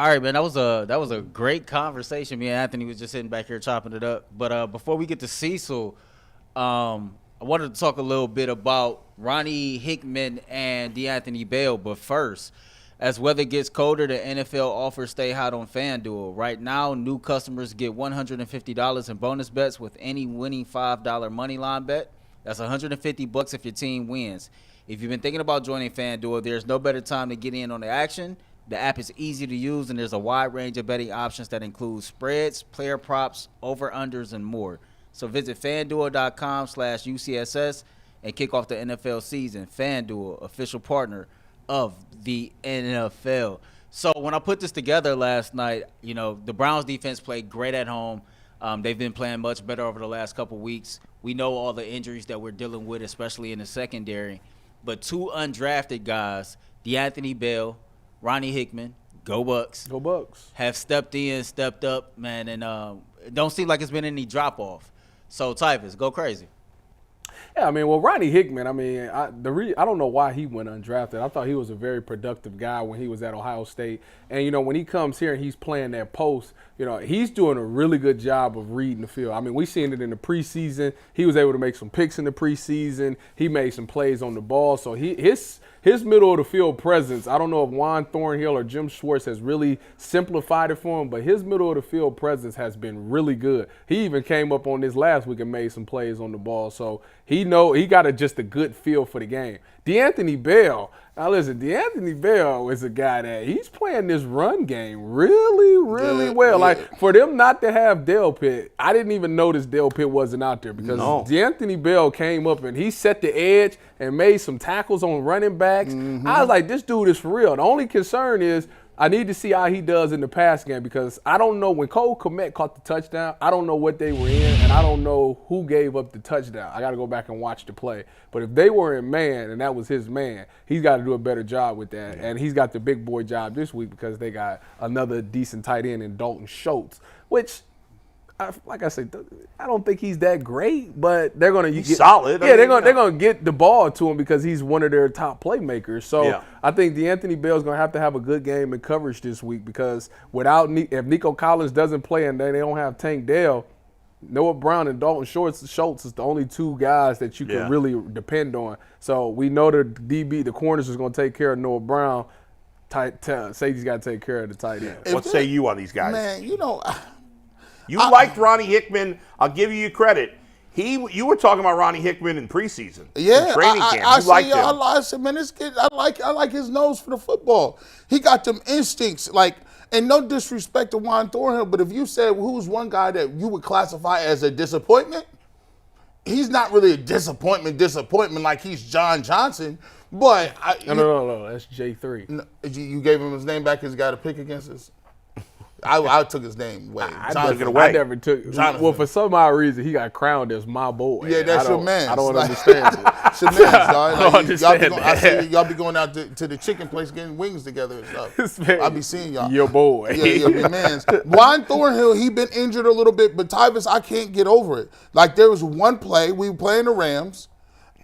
All right, man. That was a great conversation. Me and Anthony was just sitting back here chopping it up. But before we get to Cecil, I wanted to talk a little bit about Ronnie Hickman and D'Anthony Bell. But first, as weather gets colder, the NFL offers stay hot on FanDuel. Right now, new customers get $150 in bonus bets with any winning $5 money line bet. That's $150 if your team wins. If you've been thinking about joining FanDuel, there's no better time to get in on the action. The app is easy to use, and there's a wide range of betting options that include spreads, player props, over-unders, and more. So visit FanDuel.com/UCSS and kick off the NFL season. FanDuel, official partner of the NFL. So when I put this together last night, the Browns defense played great at home. They've been playing much better over the last couple weeks. We know all the injuries that we're dealing with, especially in the secondary. But two undrafted guys, D'Anthony Bell, Ronnie Hickman, go Bucks, have stepped up, man, and it don't seem like it's been any drop-off. So, Tyvis, go crazy. Yeah, Ronnie Hickman, I don't know why he went undrafted. I thought he was a very productive guy when he was at Ohio State. And, when he comes here and he's playing that post, he's doing a really good job of reading the field. We seen it in the preseason. He was able to make some picks in the preseason. He made some plays on the ball. So his middle of the field presence, I don't know if Juan Thornhill or Jim Schwartz has really simplified it for him, but his middle of the field presence has been really good. He even came up on this last week and made some plays on the ball. So he got just a good feel for the game. D'Anthony Bell, now listen, D'Anthony Bell is a guy that he's playing this run game really, really well. Yeah. Like, for them not to have Dale Pitt, I didn't even notice Dale Pitt wasn't out there because D'Anthony Bell came up and he set the edge and made some tackles on running backs. Mm-hmm. I was like, this dude is for real. The only concern is I need to see how he does in the pass game because I don't know when Cole Kmet caught the touchdown, I don't know what they were in, and I don't know who gave up the touchdown. I got to go back and watch the play. But if they were in man and that was his man, he's got to do a better job with that. Yeah. And he's got the big boy job this week because they got another decent tight end in Dalton Schultz, which, like I said, I don't think he's that great, but they're going to get solid. Yeah, they're going to get the ball to him because he's one of their top playmakers. So I think D'Anthony Bell is going to have a good game in coverage this week because if Nico Collins doesn't play and they don't have Tank Dell, Noah Brown and Dalton Schultz is the only two guys that you can really depend on. So we know the corners is going to take care of Noah Brown. Safety's got to take care of the tight end. What say you on these guys? Man, You liked Ronnie Hickman. I'll give you credit. You were talking about Ronnie Hickman in preseason. Yeah, in training camp. You liked him. I said, man, this kid, I like his nose for the football. He got them instincts. And no disrespect to Juan Thornhill, but if you said who's one guy that you would classify as a disappointment, he's not really a disappointment like he's John Johnson. But no, that's J3. No, you gave him his name back. He's got a pick against us. I took his name away. I never took. Jonathan. Well, for some odd reason, he got crowned as my boy. Yeah, that's your man. I don't understand it. It's your man, dog. I don't understand I see y'all be going out to the chicken place getting wings together and stuff. I be seeing y'all. Your boy. Yeah, your man. Juan Thornhill, he been injured a little bit, but Tyvis, I can't get over it. Like, there was one play, we were playing the Rams,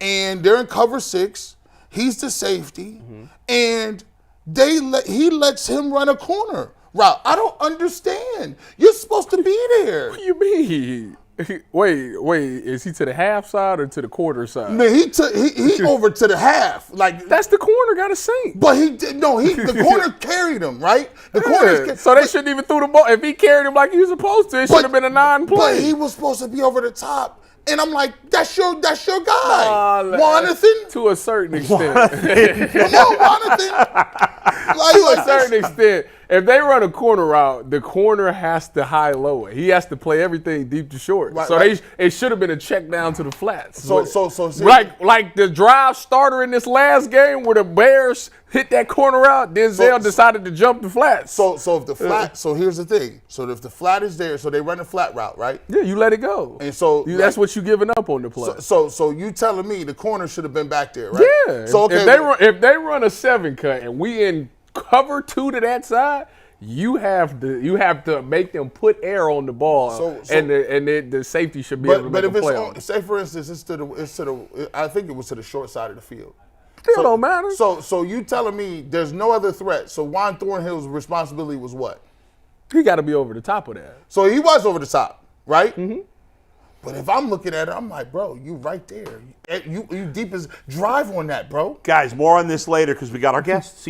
and they're in cover 6. He's the safety, and he lets him run a corner route. I don't understand. You're supposed to be there. What do you mean? Wait, is he to the half side or to the quarter side? Man, he over to the half. Like, that's the corner got to sink. But the corner carried him, right? So they shouldn't even throw the ball. If he carried him like he was supposed to, it should have been a non-play. But he was supposed to be over the top. And I'm like, that's your guy, Jonathan. To a certain extent. Come on, Jonathan. To a certain extent. If they run a corner route, the corner has to high-low it. He has to play everything deep to short. Right, so it should have been a check down to the flats. So like the drive starter in this last game where the Bears hit that corner route, Denzel decided to jump the flats. So if the flat, so here's the thing. So if the flat is there, so they run a flat route, right? Yeah, you let it go. And so that's what you giving up on the play. So you telling me the corner should have been back there, right? Yeah. So okay, if they run a 7 cut and we in cover 2 to that side, you have to make them put air on the ball, and the safety should be able to make a play on it. Say for instance, I think it was to the short side of the field, Still don't matter. So you telling me there's no other threat? So Juan Thornhill's responsibility was what? He got to be over the top of that. So he was over the top, right? Mm-hmm. But if I'm looking at it, I'm like, bro, you right there. You deep as drive on that, bro. Guys, more on this later because we got our guests.